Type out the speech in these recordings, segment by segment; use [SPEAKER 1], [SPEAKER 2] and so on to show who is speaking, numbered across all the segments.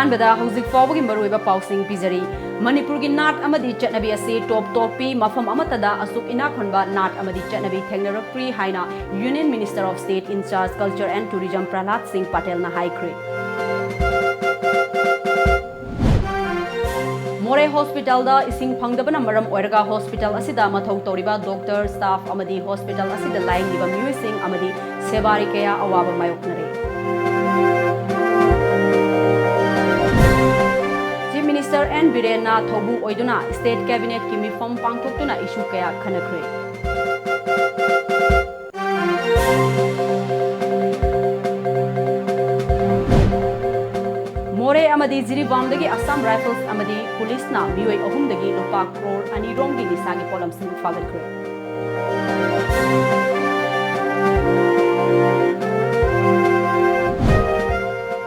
[SPEAKER 1] अहानबदा हौजिक फाउबगी मरुइबा पाउसिंग पिजरी मणिपुर की नाट अमदी चटनबी असी टॉप टॉपी मफम अमतदा असुक इना खनबा नाट अमदी चटनबी थेंगनरक्री हाइना union minister of state in charge culture and tourism Prahlad Singh Patel ना हाइख्रे मोरे हॉस्पिटल दा इसिंग फंगदबना मरम ओइरगा हॉस्पिटल असिदा मथौ तौरिबा डॉक्टर स्टाफ अमदी हॉस्पिटल असिदा लाइंगिबा म्यूसिंग अमदी सेवारी कया अवाबा मायोकनरे चीफ मिनिस्टर एन बीरेना थौबु ओइदुना स्टेट कैबिनेट की मिफम पांगथोक्तुना इशू कया खनख्रे मोरे अमदी जिरीबामदगी असम राइफल्स अमदी पुलिसना मियोय अहुमदगी लुपा करोड़ अनिरोंगी निसागी पोलमसिंग फागतख्रे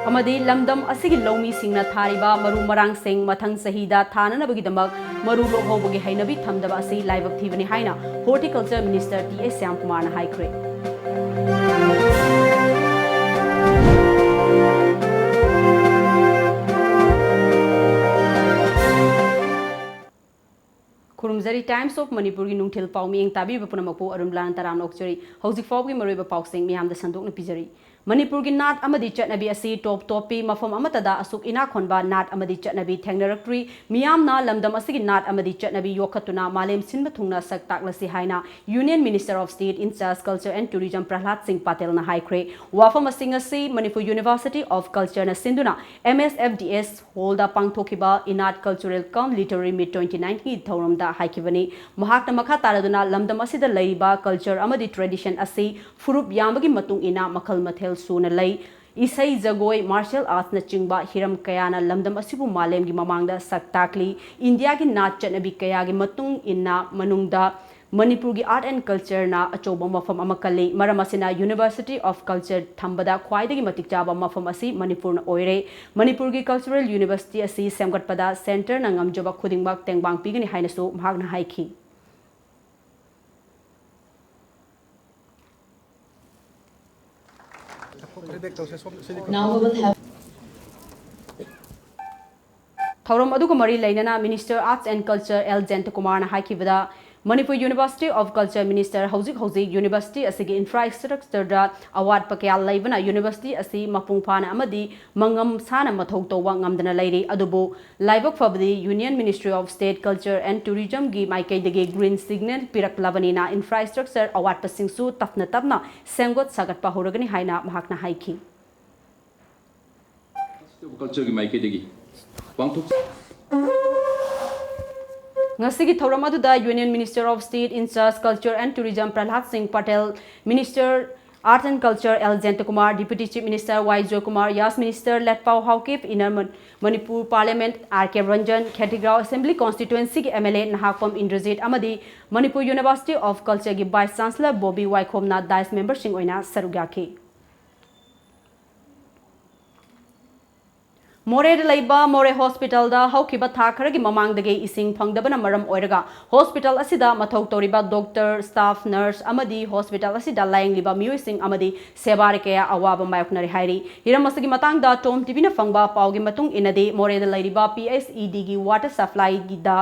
[SPEAKER 1] अमदी लमदम असिगी लौमी सिंगना थारिबा मरु मरांग सिंग मथंग सहीदा थाननबगीदमक मरु लोहोबगी हैनबी थमदबा असि लाइबक थीबनी हाइना horticulture minister T S Shyam Kumar ना हाइख्रे खुरुमजरी टाइम्स ऑफ मणिपुर की नुंथिल पाउ मियंग ताबी बपुनमकपो अरुणबला तराम नोक्चरी हौजिक फाउबगी मरुइबा पाउसिंग मियामदा संदोकना पिजरी मणिपुर की नाट अमदी चटनबी असी टॉप टॉपी मफम अमतदा असुक इना खनबा नाट अमदी चटनबी थेंगनरक्ट्री मियामना लमदम असिगी नाट अमदी चटनबी योखतुना मालेम सिनबा थुंगना सक ताकलसी हाइना union minister of state in charge culture and tourism Prahlad Singh Patel ना हाइख्रे वाफम असिंग असी मणिपुर यूनिवर्सिटी ऑफ कल्चर ना सिंदुना MSFDS होल्ड पांगथोखिबा इनाट कल्चरल कम लिटरेरी मीट 29 की थौरमदा हाइखिबनी महाकना मखा तारदुना लमदम असिदा लैरिबा कल्चर अमदी ट्रेडिशन असी फुरुप यामबगी मतुंग इना मखल मथेल सूना लई इसई जगोई मार्शल आर्ट्स न चिंगबा हिरम कयाना लमदम असिबु मालेम की ममांगदा सक ताकली इंडिया की नाच चटनबी कया की मतुंग इना मनुंगदा मणिपुर की आर्ट एंड कल्चर ना अचोबा मफम अमकली मरम असिना यूनिवर्सिटी ऑफ कल्चर थंबदा ख्वाइदगी मतिक चाबा मफम असी मणिपुर न ओइरे मणिपुर की कल्चरल यूनिवर्सिटी असी सेमगटपदा सेंटर न ngamjoba खुदिंगमक तेंगबांग पिगनी हाइनसु महागना हाइखी
[SPEAKER 2] Now we will have
[SPEAKER 1] थौरम अदुग मरी लैनना minister arts and culture L Jayant Kumar ना हाइखिबदा Manipur university of culture minister हौजिक यूनिवर्सिटी असिगी इंफ्रास्ट्रक्चर दा अवार्ड पकया लैबना यूनिवर्सिटी असी मपुंग फाना अमदी मंगम साना मथौ तौवा ngamdana लैरी अदुबो लाइबक फबदी union ministry of state culture and tourism की माइकैदगी ग्रीन सिग्नल पिरक लबनीना इंफ्रास्ट्रक्चर अवार्ड पसिंगसु तपना तपना सेंगोत सागतपा होरगनी हाइना महाकना हाइखी
[SPEAKER 3] कल्चर की माइकैदगी पांगथोक
[SPEAKER 1] ngasi thauram aduda union minister of state in charge culture and tourism Prahlad Singh Patel minister arts and culture L Jayant Kumar deputy chief minister Y Joy Kumar yas minister Letpau Haukip in Manipur parliament RK Ranjan Khetigrao assembly constituency ki MLA Nahakpam Indrajit amadi Manipur university of culture ki vice chancellor Bobby Waikhom na dice member sing oina sarugaki Moreh लैबा Moreh hospital दा हौखिबा था खरगी ममांगदगे इसिंग फंगदबना मरम ओइरगा हॉस्पिटल असिदा मथौ तौरिबा डॉक्टर स्टाफ नर्स अमदी हॉस्पिटल असिदा लायंगलिबा मियोइसिंग अमदी सेवारी कया अवाबा मायोकनरि हाइरी हिरम असगी मतंग दा टॉम टीवी न फंगबा पावगी मतुंग इनदे मोरे दा लैरिबा PSED की वाटर सप्लाई की दा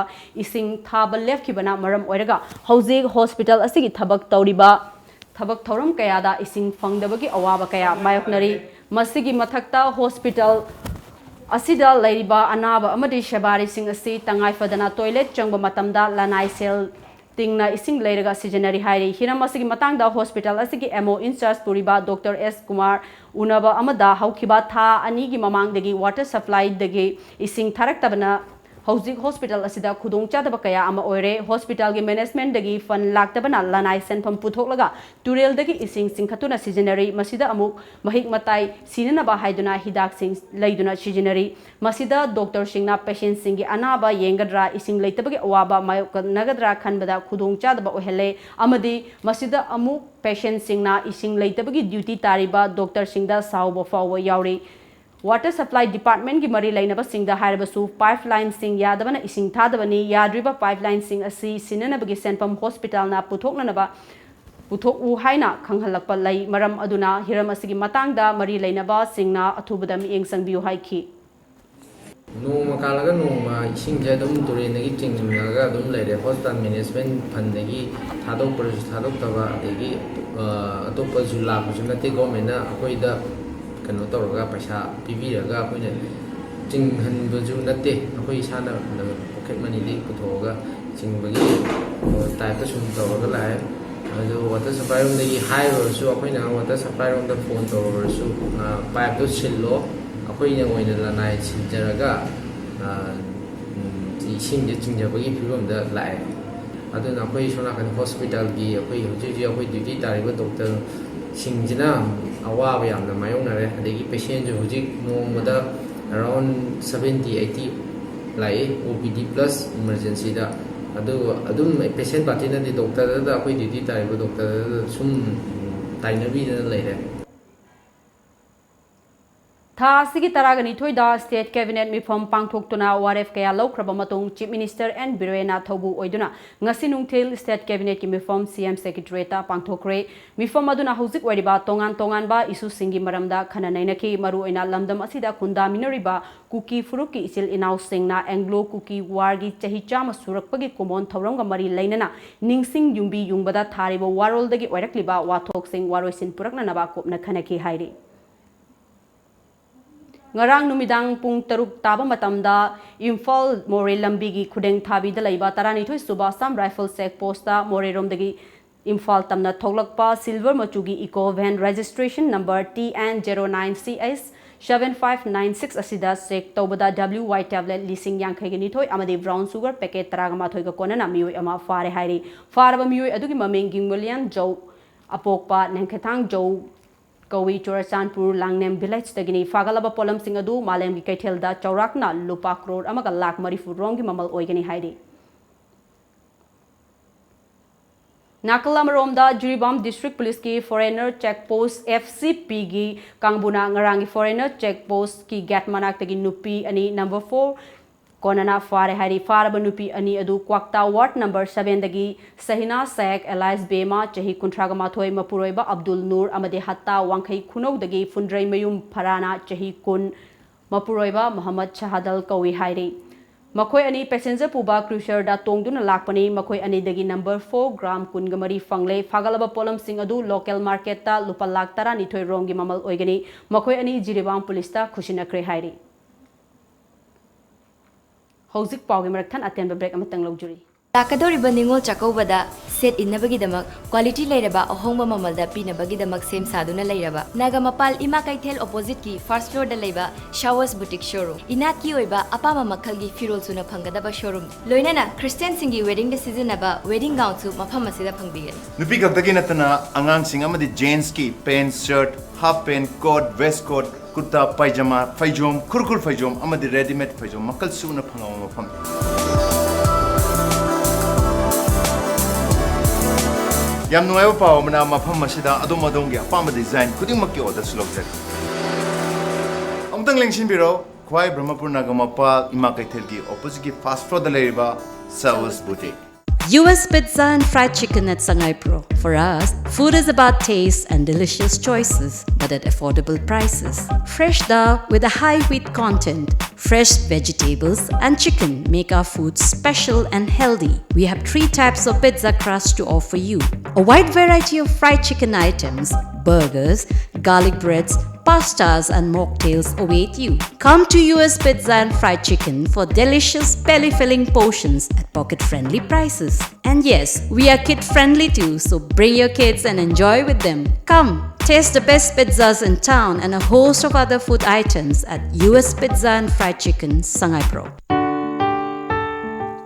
[SPEAKER 1] इसिंग थाबा लेफखिबना मरम ओइरगा हौजिक हॉस्पिटल असिगी थबक तौरिबा थबक थौरम कया दा इसिंग फंगदबगी अवाबा कया मायोकनरि मसिगी मथक्ता हॉस्पिटल असिदा लैरिबा अनाबा अमदी शेबारी सिंग असि तंगाई फदना टॉयलेट चंगबा मतमदा लानाई सेल तिंगना इसिंग लैरगा सिजनरी हाइरी हिरम असिगी मतंगदा हॉस्पिटल असिगी MO इंचार्ज पुरिबा डॉक्टर S कुमार उनबा अमदा हौखिबा था अनी की ममांगदगी वाटर सप्लाई दगी इसिंग थरक्तबना हौजिक हॉस्पिटल असिदा खुदोंग चादबा कया अमा ओइरे हॉस्पिटल की मैनेजमेंट दगी फन लाक्तबना लानाई सेनफम पुथोकलगा टुरेल दगी इसिंग सिंखतुना सिजनरी मसिदा अमुक महिक मताई सिननबा हाइदुना हिदाक सिंग लैदुना सिजनरी मसिदा डॉक्टर सिंगना पेशेंट सिंगी अनाबा येंगद्रा इसिंग लैतबगी अवाबा मायोक नगद्रा खनबदा खुदोंग चादबा ओहेले अमदी मसिदा अमुक पेशेंट सिंगना इसिंग लैतबगी ड्यूटी तारिबा डॉक्टर सिंगदा साउबा फाउबा यावरी वाटर सप्लाई डिपार्टमेंट की मरी लेना पाइपलाइन सिंह यादवना इसिंग थादबनी याद्रिबा पाइपलाइन सिंह असि सिननबगी सेनपम हॉस्पिटल ना पुथोकनबा पुथोकु हाइना खंगहलकपा लई मरम अदुना हिरम असिगी मतांगदा मरी लेनबा सिंगना अथुबदा मियेंग संगबियु हाइखी
[SPEAKER 4] noma kalaga noma isingje dum turenagi chingnaga dum leire hospital management fundagi thadok purus thadok taba adegi atopa jula kujunate government na akoida kano tawraga paisa pibiraga akoina chinghan buju nate akoi sana pocket money di puthoga chingbagi type sum tawraga lai ado water supply room dagi high rosu akoina water supply room da phone tawrasu pipe to sillo akoina oina lanai sinjaraga isingje chingjabagi phibam da lai aduna akoi sona kan hospital gi akoi hoji akoi duty tariba doctor singjina awaba yamna mayongnare adegi patient jo hoji nomada around 70-80 lai OPD plus emergency da adum patient batina di doctor da akoi duty tariba doctor sum tainabi da laire
[SPEAKER 1] Tha asigi taragani thoida state cabinet mifam pangthoktuna waref kaya laukraba matung chief minister and birena thobu oiduna ngasi nungthil state cabinet ki mifam CM secretary ta pangthokre mifam aduna hauzik wariba tongan ba isu singi maramda khana nainaki maru oina lamdam asida kunda minoriba kuki furuki isil inaw singna anglo kuki war gi chahi chama surakpagi komon thawranga mari lainana ningsing yumbi yungbada tharibo warol dagi oirakliba wathok sing waroisin purakna naba kopna khanaki hairi ngarang numidang pung taruk taba matamda Imphal More Lambigi khudeng thabi da laiba tarani thoi suba sam rifle check post ta More rom dagi Imphal tamna thoglakpa silver machugi eco van registration number TN09CS 7596 asida check tobada WY tablet leasing yang khagini thoi amadi brown sugar packet taragama thoi ga konana mioi ama fare hairi faraba mioi adugi mameng Gingmolian Jo apokpa nengkhathang Jo Kawi Churachandpur Langnem village tagini fagalaba polam singadu malem gi kaithelda chaurakna lupa crore amaga lakh marifu rongi mamal oigani haidi Nakalam da Jiribam district police ki foreigner check post FCP gi kangbuna ngarangi foreigner check post ki gate manak tagi nupi ani number 4 Konana fare hari faraba nupi ani adu kwakta ward number 7 dagi Sahina Sayak Elias Bema chahi kuntraga mathoi mapuroiba Abdul Nur amade hatta wangkhai khunou dagi fundrai mayum pharana chahi kun mapuroiba Muhammad Shahadal kawi hairi makhoi ani passenger puba cruiser da tongduna lakpani makhoi ani dagi number 4 gram kun gamari fangle fagalaba polam sing adu local market ta lupa lakh tara ni thoi rongi mamal oigani makhoi ani Jiribam police ta khusinakre hairi Hauzik Paugi Marakhan attend break amatang luxury.
[SPEAKER 5] Takadoriba ningol chakobada set innabagi quality lairaba ahongba mamalda pinabagi damak sem saduna lairaba Nagamapal ima kaithel opposite ki first floor da laiba Showers boutique showroom inat ki oiba apama makhal gi firol suna phangadaba showroom loinana Christian singi wedding da season aba wedding gown su mafam asida phangbigani
[SPEAKER 6] nupi kaktagi natana angang sing amadi jeans ki pant shirt half pant coat vest coat kurta pajama faijom kurkur faijom amadi ready made faijom makal suna phangama mafam yam nuai pa mana mafam masida adom adongi apama design kuding makki order slogzer amtang lengsin biro khwai brahmapur nagamapal ima kaithel ki opposite ki fast food da leiba Showers boutique
[SPEAKER 7] US Pizza and Fried Chicken at Sangai Pro. For us, food is about taste and delicious choices, but at affordable prices. Fresh dal with a high wheat content, fresh vegetables and chicken make our food special and healthy. We have 3 types of pizza crust to offer you. A wide variety of fried chicken items, burgers, garlic breads, pastas and mocktails await you. Come to US Pizza and Fried Chicken for delicious belly-filling portions at pocket-friendly prices. And yes, we are kid-friendly too, so bring your kids and enjoy with them. Come, taste the best pizzas in town and a host of other food items at US Pizza and Fried Chicken, Sangai Pro.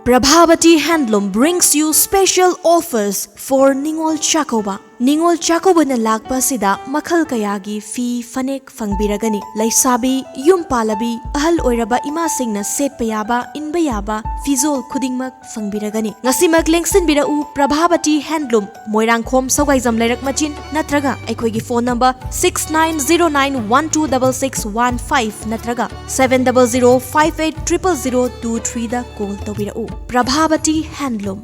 [SPEAKER 8] Prabhavati Handloom brings you special offers for Ningol Chakoba. Ningol Chakoba na lakpa sida makhal kayagi fi fanek fangbiragani. Laisabi, yum palabi, ahal oiraba ima sing na set payaba, inbayaba, fizol kudingmak fangbiragani. Ngasi maglengsin birau Prabhavati Handloom, Moirang Khom Sawai Zamlerak Machin, natraga, aikoi phone number 6909126615, natraga 700580023 da call tawirau. Prabhavati Handloom.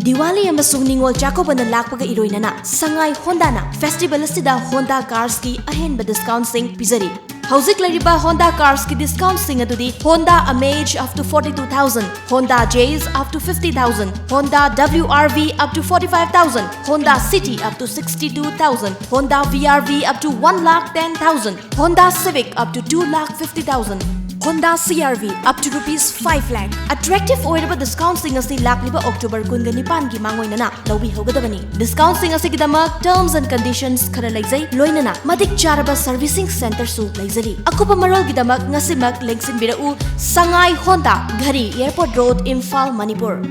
[SPEAKER 8] Diwali amasung Ningol Chakoba na lakpaga iroinana Sangai Honda na festival asida Honda cars ki ahenba discount sing pizari Hauzik Lariba Honda cars ki discount sing adudi Honda Amaze up to 42,000, Honda Jazz up to 50,000, Honda WRV up to 45,000, Honda City up to 62,000, Honda VRV up to 1,10,000, Honda Civic up to 2,50,000. Honda CRV up to rupees 5 lakh. Attractive oiraba discount sing asi lakliba October 19 gi mangoinana lawbi hogadabani. Discount sing asi gidamak terms and conditions khara leizai loinana madik charaba servicing center su leizari. Akupa marol gidamak ngasimak lengsin birau Sangai Honda Ghari Airport Road Imphal Manipur.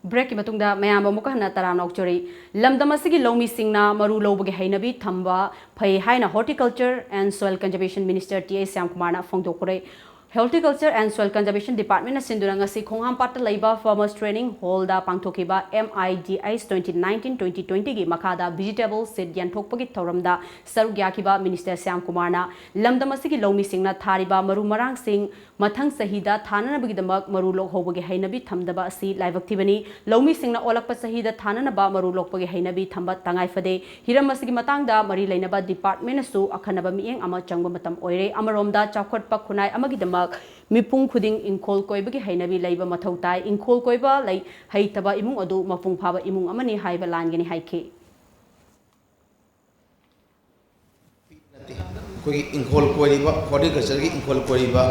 [SPEAKER 1] Break matungda mayam amuka hana tarana okchori lamdam asigi lawmi singna maru lawbage hainabi thamba phai haina horticulture and soil conservation minister TA Syam Kumar na phongdokore Horticulture and Soil Conservation Department na sindurang asi khongham patta laiba farmers training hall da pangthokiba MIDIS 2019-2020 gi makada vegetable seed yanthokpagi thoramda sarugyakiba minister Syam Kumar na lamdam asigi lawmi singna thariba maru marang sing mathang sahida thananabagi damak maru lok hobagi hainabi thamdaba asi laibaktibani lawmi singna olakpa sahida thananaba maru lokpagi hainabi thamba tangai fade hiram asigi matangda mari lainaba department su akhanaba mieng ama changba matam oire amaromda chawkhatpa khunai amagi damak mipung khuding ingkhol koibagi hainabi laiba mathau tai ingkhol koiba lai haitaba imung adu mapung phaba imung amani haiba langeni haike
[SPEAKER 2] कोई इंखोल कोरीबा horticulture की इंखोल कोरीबा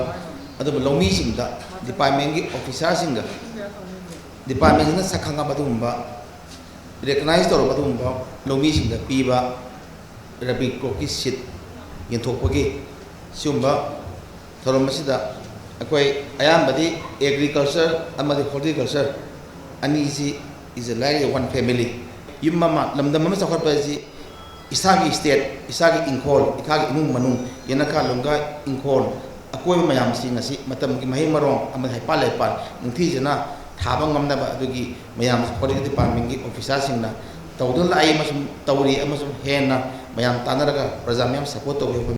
[SPEAKER 2] अदब लौमी सिंगदा department की officer सिंगा department ना सखंगा बदुंबा रिकॉग्नाइज तौर बदुंबा लौमी सिंगदा पीबा रबी क्रॉप की सीट यंथोकपगी सिउंबा थोरम मसिदा अकोई अयामबदी एग्रीकल्चर अमदि हॉर्टिकल्चर अनीसी इज लाइक वन फैमिली युम्मा लमदम म सखरपजी इसागी स्टेट इसागी इंखोल इखागी इमुंग मनुंग यनका लुंगा इंखोल अकोई मयाम सिंगसी मतम की मही मरोंग अमद हाइपा लेपाल नुथीजना थाबा ngamnaba adugi mayam political department gi officer singna tawdun lai masum tawri amasum henna mayam tanaraga praja mayam support tawi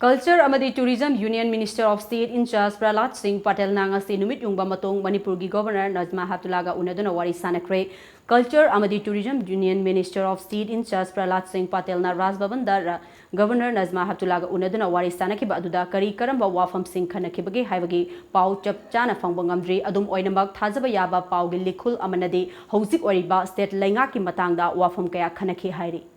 [SPEAKER 1] Culture amadi Tourism Union Minister of State in charge Prahlad Singh Patel nangasi numit yungba matong Manipur gi Governor Najma Heptulaga unaduna wari sanakre Culture amadi Tourism Union Minister of State in charge Prahlad Singh Patel na Raj Bhavan da Governor Najma Heptulaga unaduna wari sanakiba aduda kari karamba wafam sing khanakibagi haibagi pau chap chana phangba ngamdri adum oinamak thajaba yaba pau gi likhul amanadi hojik oriba state lainga ki matangda wafam kaya khanaki hairi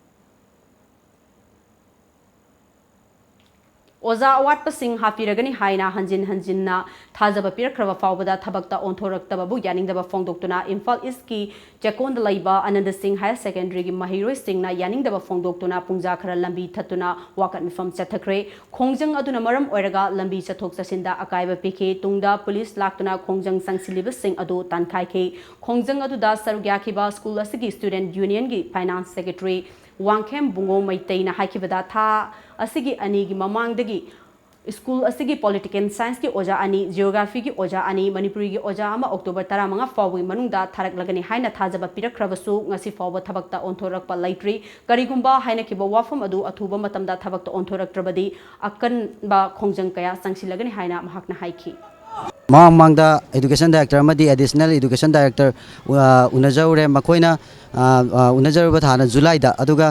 [SPEAKER 1] Oza awatpa sing hapiragani haina hanjinna thajaba pirkraba fawbada thabakta onthoraktaba bu yaningbaba phongdoktuna Imphal East ki Chekon laiba Anand Singh Higher Secondary gi mahiroi singna yaningbaba phongdoktuna pungja khara lambi thatuna wakat mifam chathakre khongjang aduna maram oiraga lambi chathok chasinda akaiba pike tungda police laktuna khongjang sangsilib sing adu tankhai ke khongjang adu da sarugyakiba school asigi student union gi finance secretary Wangkhem bungo maitai na haikibada tha asigi ani gi mamangdagi school asigi political science ki oja ani geography ki oja ani manipuri ki oja ama October 15 fawi manungda tharak lagani haina thajaba pirakkhrabasu ngasi fawba thabakta onthorakpa laitri karigumba haina kiba wafam adu athuba matamda thabakta onthoraktrabadi akan ba khongjang kaya sangsilagani haina mahakna haiki
[SPEAKER 9] Mangda Education Director amadi Additional Education Director unajaure makoina unajaruba thana July da aduga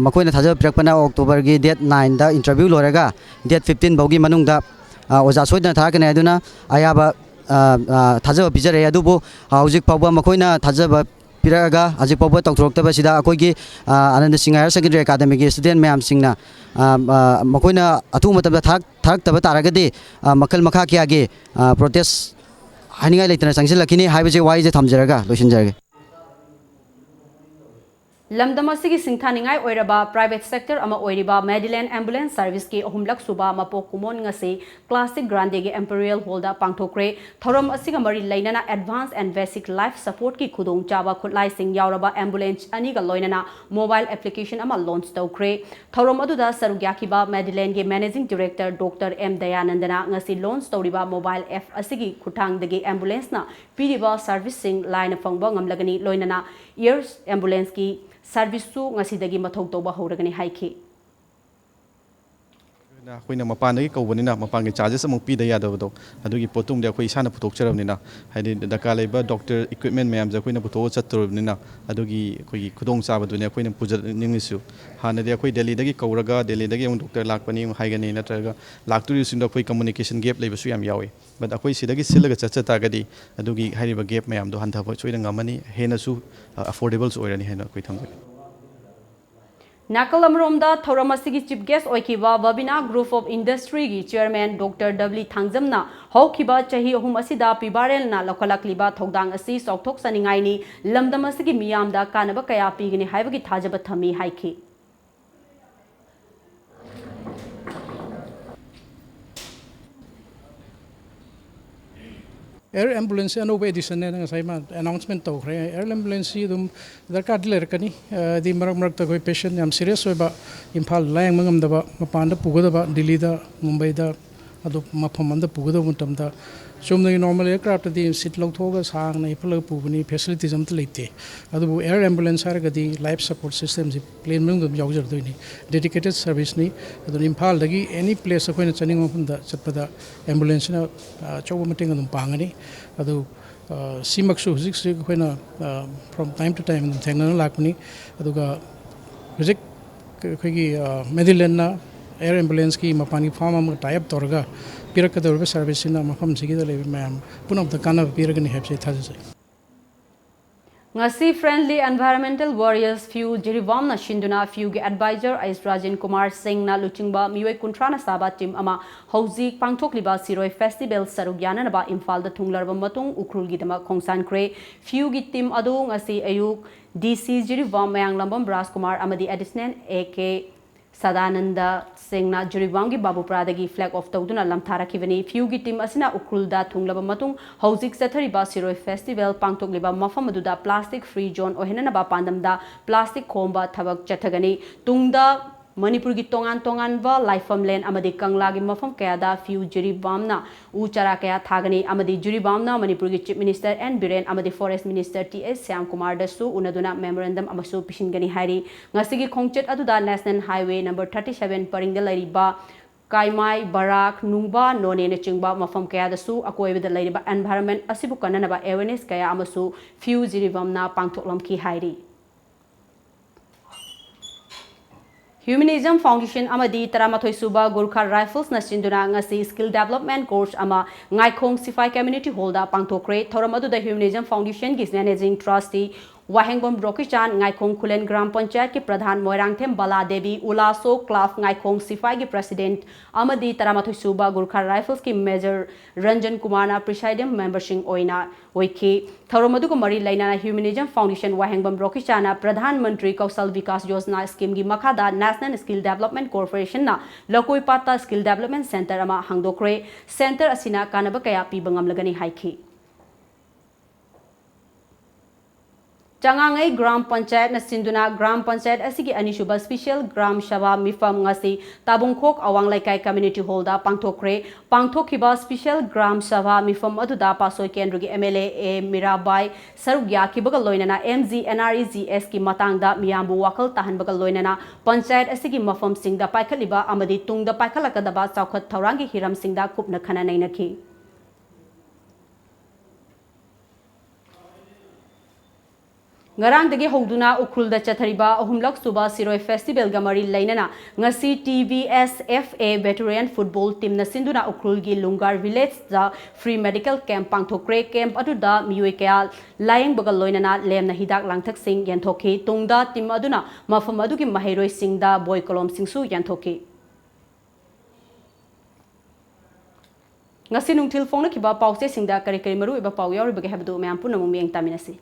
[SPEAKER 9] makoina thajab pirakpana October gi date 9 da interview loraga date 15 baugi manungda oja soidna thakane aduna ayaba thajab bijare adubu hojik pawba makoina thajab piraga ajik pawba tawthrokta basida akoigi Anand Singh Higher Secondary Academy gi student mayam singna makoina atu matabda thak taba taragadi makal makha kya ge protest haninga leitana sangsil lakini haibaje wai je thamjaraga losinjarage
[SPEAKER 1] Lamdam asigi singthaningai oiraba private sector ama oiriba Medland Ambulance Service ki ohumlak suba mapok kumon ngase Classic Grande ge Imperial Hall da pangthokre thorom asiga mari lainana Advanced and Basic Life Support ki khudong chaba khutlai sing yauraba ambulance ani ga loinana mobile application ama launch tawkre thorom aduda sarugyakiba Medland ge Managing Director Dr. M. Dayanandana ngasi launch tawriba mobile app asigi khuthang dege ambulance na piriba servicing line phangba ngamlagani loinana air ambulance ki service su ngasi dagi mathau toba horagani haiki
[SPEAKER 10] ꯑꯩꯈꯣꯏꯅ ꯃꯄꯥꯟꯗꯒꯤ ꯀꯧꯕꯅꯤꯅ ꯃꯄꯥꯟꯒꯤ charges ꯑꯃꯨꯛ ꯄꯤꯗ ꯌꯥꯗꯕꯗꯣ ꯑꯗꯨꯒꯤ ꯄꯣꯠꯇꯨꯝꯗꯤ ꯑꯩꯈꯣꯏ ꯏꯁꯥꯅ ꯄꯨꯊꯣꯛꯆꯔꯕꯅꯤꯅ ꯍꯥꯏꯗꯤ ꯗꯔꯀꯥꯔ ꯂꯩꯕ ꯗꯣꯛꯇꯔ इक्विपमेंट ꯃꯌꯥꯝꯁꯦ ꯑꯩꯈꯣꯏꯅ ꯄꯨꯊꯣꯛꯑ ꯆꯠꯇꯧꯔꯕꯅꯤꯅ ꯑꯗꯨꯒꯤ ꯑꯩꯈꯣꯏꯒꯤ ꯈꯨꯗꯣꯡꯆꯥꯕꯗꯨꯅꯦ ꯑꯩꯈꯣꯏꯅ ꯄꯨꯖꯅꯤꯡꯉꯤꯁꯨ ꯍꯥꯟꯅꯗꯤ ꯑꯩꯈꯣꯏ ꯗꯦꯜꯂꯤꯗꯒꯤ ꯀꯧꯔꯒ ꯗꯦꯜꯂꯤꯗꯒꯤ ꯑꯃꯨꯛ ꯗꯣꯛꯇꯔ ꯂꯥꯛꯄꯅꯤ ꯑꯃꯨꯛ ꯍꯥꯏꯒꯅꯤ ꯅꯠꯇ꯭ꯔꯒ ꯂꯥꯛꯇꯣꯔꯤꯕꯁꯤꯡꯗꯣ ꯑꯩꯈꯣꯏ ꯀꯝꯃꯨꯅꯤꯀꯦꯁꯟ ꯒꯦꯞ ꯂꯩꯕꯁꯨ ꯌꯥꯝ ꯌꯥꯎꯏ ꯕꯠ ꯑꯩꯈꯣꯏ ꯁꯤꯗꯒꯤ ꯁꯤꯜꯂꯒ ꯆꯠꯆ ꯇꯥꯔꯒꯗꯤ ꯑꯗꯨꯒꯤ ꯍꯥꯏꯔꯤꯕ ꯒꯦꯞ ꯃꯌꯥꯝꯗꯣ ꯍꯟꯊꯕ ꯁꯣꯏꯗꯅ ꯉꯝꯃꯅꯤ ꯍꯦꯟꯅꯁꯨ ꯑꯐꯣꯔꯗꯦꯕꯜꯁꯨ ꯑꯣꯏꯔꯅꯤ ꯍꯥꯏꯅ ꯑꯩꯈꯣꯏ ꯊꯝꯖꯒꯦ
[SPEAKER 1] ꯅꯥꯀꯜ ꯑꯃꯔꯣꯝꯗ ꯊꯧꯔꯝ ꯑꯁꯤꯒꯤ ꯆꯤꯞ ꯒꯦꯁ ꯑꯣꯏꯈꯤꯕ ꯕꯕꯤꯅꯥ ꯒ꯭ꯔꯨꯞ ꯑꯣꯐ ꯏꯟꯗꯁꯇ꯭ꯔꯤꯒꯤ ꯆꯦꯌꯔꯃꯦꯟ ꯗꯣꯛꯇꯔ ꯗꯕꯂꯤ ꯊꯥꯡꯖꯝꯅ ꯍꯧꯈꯤꯕ ꯆꯍꯤ 3 ꯑꯁꯤꯗ ꯄꯤꯕꯥꯔꯦꯜꯅ ꯂꯧꯈꯠꯂꯛꯂꯤꯕ ꯊꯧꯗꯥꯡ ꯑꯁꯤ ꯆꯥꯎꯊꯣꯛꯆꯅꯤꯡꯉꯥꯏꯅꯤ ꯂꯝꯗꯝ ꯑꯁꯤꯒꯤ ꯃꯤꯌꯥꯝꯗ ꯀꯥꯟꯅꯕ ꯀꯌꯥ ꯄꯤꯒꯅꯤ ꯍꯥꯏꯕꯒꯤ ꯊꯥꯖꯕ ꯊꯝꯃꯤ ꯍꯥꯏꯈꯤ
[SPEAKER 11] एयर एम्बुलेंस अनौब एडिशन ने अनाउंसमेंट तौरे एयर एम्बुलेंस दरकार लेरकनी मरक मरक कोई पेशेंट याम सीरियस होइबा इम्फाल लायंग मंगमदबा मपान पुगदबा दिल्ली मुंबई मफम पुगदब मतमदा चुमनगी नॉर्मल एयरक्राफ्ट सीट लौथोगा सांगना इफल पुबनी फैसिलिटीज अमत लेते अदुबु एयर एम्बुलेंस हारगदी लाइफ सपोर्ट सिस्टम से प्लेन मंगदम यावजरदोइनी डेडिकेटेड सर्विस नि अदु इम्फाल दगी एनी प्लेस अखोइना चनिंग मफमदा चटपदा एम्बुलेंस ना चौबा मटिंग अदुम पांगनी अदु सिमक्सु हुजिक से अखोइना फ्रॉम टाइम टू टाइम थेंगना लाकनी अदुगा हुजिक अखोइगी मेडिलेंना एयर एम्बुलेंस की मपानी फार्म अम टाइप तौरगा पीरकदौरबा सर्विसना मफम सिगिदा लेबे मैम पुनमदा कानब पीरगनी हेबसे थाजसे
[SPEAKER 1] ngasi friendly environmental warriors few jiriwamna shinduna few gi advisor ais rajin kumar singh na luchingba miwai kuntrana saba team ama hauzik pangthokliba siroi festival sarugyana ba imphal da thunglarba matung ukrul gi dama khongsan kre few gi team adu ngasi ayuk dc jiriwam mayang lambam rajkumar amadi additional ak Sadananda Singh Juriwamgi Babupradagi flag of Tawduna Lamtharakivani few gi team asina ukrulda thunglaba matung hauzik sathariba siroi festival pangtokliba mafam aduda plastic free zone ohenana ba pandamda plastic khomba thabak chathagani tungda Manipur gi tongan tongan ba laifam len amadi kangla gi mafam kaya da few Juribamna u chara kaya thagani amadi Juribamna Manipur gi chief minister N Biren amadi forest minister TS Syam Kumar dasu unaduna memorandum amasu pishingani hairi ngasigi khongchet aduda national highway number 37 paringda lairiba Kaimai Barak Nungba None na chingba mafam kaya dasu akoibada lairiba environment asibu kanana ba awareness kaya amasu few Juribamna pangthoklamki hairi Humanism Foundation amadi Taramathoi Suba Gurkha Rifles na sinduna ngasi skill development course ama Ngaikong Sifai Community Hall da pangthokre thoramadu da Humanism Foundation gi managing trustee Wahengbom Brokichan Ngaikong Kulen Gram Panchayat ki Pradhan Moirangthem Bala Devi Ulaso Klaf Ngaikong Sifai ki President amadi Taramathoi Suba Gurkha Rifles ki Major Ranjan Kumar na presiding membership oina oiki thoramadu ko mari laina Humanism Foundation Wahengbom Brokichan na Pradhan Mantri Kausal Vikas Yojana scheme gi makhada National Skill Development Corporation na Lokoi Pata Skill Development Center ama hangdokre center asina kanaba kaya pibangam lagani haiki Changangai Gram Panchayat na sinduna Gram Panchayat asigi anishuba special Gram Shava mifam ngasi Tabungkhok Awang Laikai Community Hall da pangthokre pangthokhiba special Gram Shava mifam aduda pasoi kendrugi MLA A Mirabai Sarugya kibaga loinana MG NREGS ki matangda miyambu wakal tahanbaga loinana Panchayat asigi mafam singda paikhaliba amadi tungda paikhalakadaba chaukhat thaurangi hiram singda kupna khana nainaki Ngarang dagi hoduna ukrulda chathariba ahumlak suba siroi festival gamari lainana ngasi TVSFA veteran football team na sinduna ukrul gi Lungar village da free medical camp pangthokre camp aduda mioi kaya layeng bagal loinana lemna hidak langthak sing yanthokhi tungda team aduna mafam adugi mahairoi singda boy kolom singsu yanthokhi ngasi nungthil phone kiba pause singda kari kari maru iba pau yauri bage habdu me ampu namung meng taminasi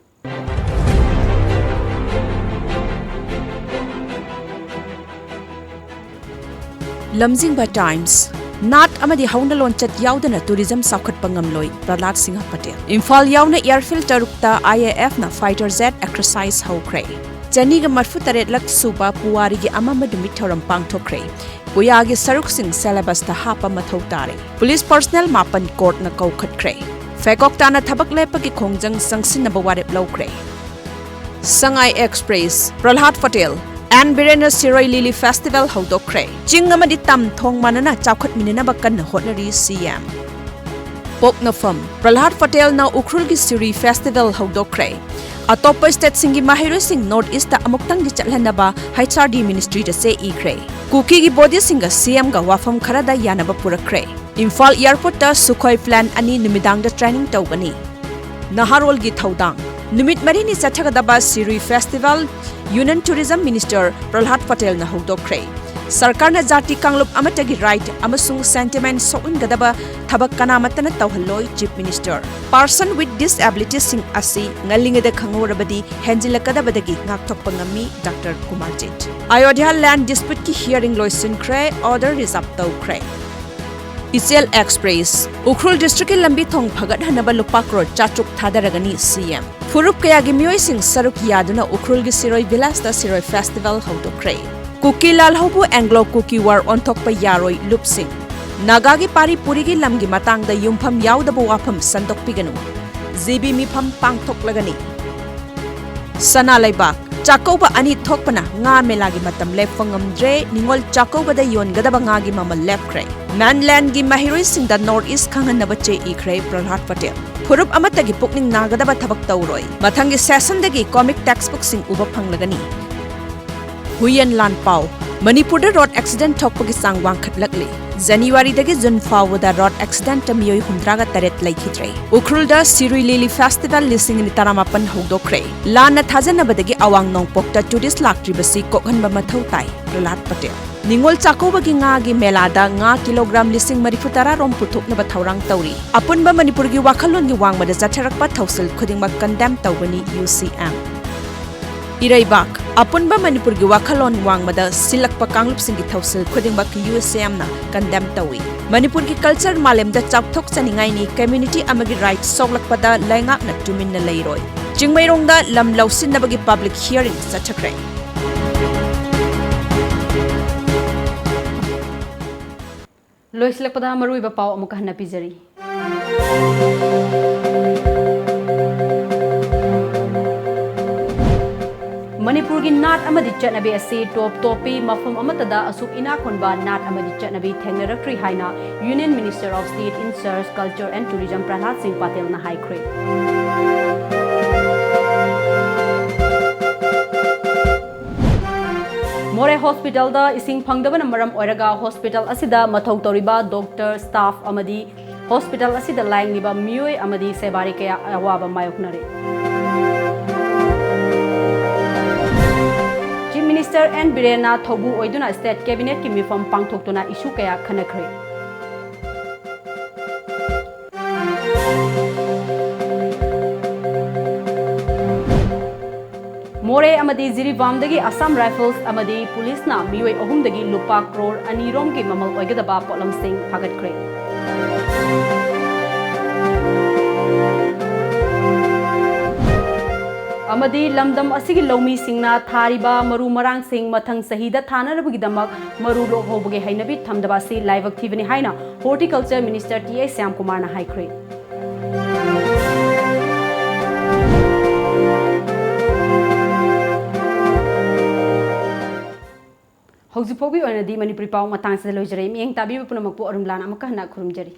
[SPEAKER 12] Lamjingba Times Nat amadi hauna lonchat yaudana tourism saukhat pangamloi Prahlad Singh Patel Imphal yauna airfield tarukta IAF na fighter jet exercise hokre Chaniga marfu taret lak suba puwari gi amamadu mithoram pangthokre Puyagi saruk sing syllabus ta hapa mathau tare Police personnel mapan court na kaukhatkre Fekok tana thabak lepa gi khongjang sangsin na bawarep lokre Sangai Express Prahlad Patel Man Birena Siroi Lily Festival Hodokre. Jingamadi Tam Thong Manana Chakot Mininabakan Hotnari CM. Poknafam Pralhat Patel na Ukrulgi Siri Festival Hodokre. Atop state singi mahiro sing North East amuktang di chatlanaba HRD Ministry da se ikre. Kuki gi body singa CM ga wafam kharada yanaba purakre. Imphal Airport ta Sukhoi Plan ani numidang da training tawgani. Naharol gi thaudang Numit Marini Sathagadaba Siri Festival Union Tourism Minister Pralhat Patel na hodokre. Sarkar na Jati Kanglup amatagi right amasung sentiment soin gadaba thabak kanamata na tawhalloy Chief Minister. Person with disability sing asi ngalingada khangorabadi henjilakadabadagi ngaktokpangami Dr. Kumarjit. Ayodhya land dispute ki hearing loisin kre order reserve taw kre. Icel Express Ukhrul District lambi thong phagat hanaba lupa crore chachuk thadaragani CM. Furup kaya gi miyoi sing saruk yaduna Ukhrul gi Siroi Vilas da Siroi Festival hodokre. Kuki Lal Hobu Anglo Kuki War on Tokpa Yaroi Loop Sing. Nagagi Pari Purigi Lamgi Matang da Yumpam Yaudabo Wapam Sandok Piganu. Zibi Mipam Pang Toklagani. Sana Laibak Chakoba Ani Tokpana Nga Melagi Matam Lep Fangamdre Ningol Chakoba da Yon Gadabangagi Mama Lep Kray. Manland gi Mahiroi Sing da Northeast Kangan Nabache Ikray Pralhat Patel. Purup Amatagi Pukning Nagadaba Tabak Tauroy. Matangi Session dagi comic textbook sing Uba Panglagani. Huyen Lan Pau, Manipur road accident thokpagi sangwang khatlakli. January dagi June fawda road accident tamiyoi humdraga taret laikhitre. Ukhrul da Sirui Lily Festival lising ni taramapan hodokre. Lana thajanabadagi awang nongpokta tourist laktribasi kokhanba mathau tai. Pralhat Patel. Ningol Chakobagi nga gi melada nga kilogram lising marifutara rom puthoknaba thaurang tauri. Apunba Manipur gi wakhalon gi wangmada jatharakpa thausil khudingma condemn tawbani UCM. Iraibak Apunba Manipur gi wakhalon wangmada silakpa kanglup singi thausil khudingba ki UCM na condemn tawi. Manipur gi culture malem da chapthok chaningai ni community amagi right soglakpada laingak na tumin na leiroi. Jingmairong da lam lausin nabagi public hearing sathakre.
[SPEAKER 1] Loislakpada maruiba pau amuka hana pizari. Manipur gi nat amadi chatnabi asi top topi mafam amatada asuk ina khonba nat amadi chatnabi thengnarakri haina Union Minister of State in Charge Culture and Tourism Pralhat Singh Patel na haikre. More Hospital da ising phangdabana maram oiraga hospital asida mathau toriba doctor staff amadi hospital asida laingiba miyoi amadi sebari kaya awaba mayoknare. Chief Minister N Birena Thobu oiduna State Cabinet ki mifam pangthoktuna issue kaya khanakre. More amadi Jiribamdagi Assam Rifles amadi police na miyoi ahumdagi lupa crore anirom ki mamal oigadaba polam sing phagatkre. Amadi lamdam asigi lomi singna thariba maru marang sing mathang sahida thanarabagi damak maru lok hobage hainabi thamdabasi live activity haina Horticulture Minister T.A. Syam Kumar na haikre. Hausi Pobi oina di Manipuri pau matang sa loijare mieng tabi punamakpo ARUNBALA amaka hana khurumjari.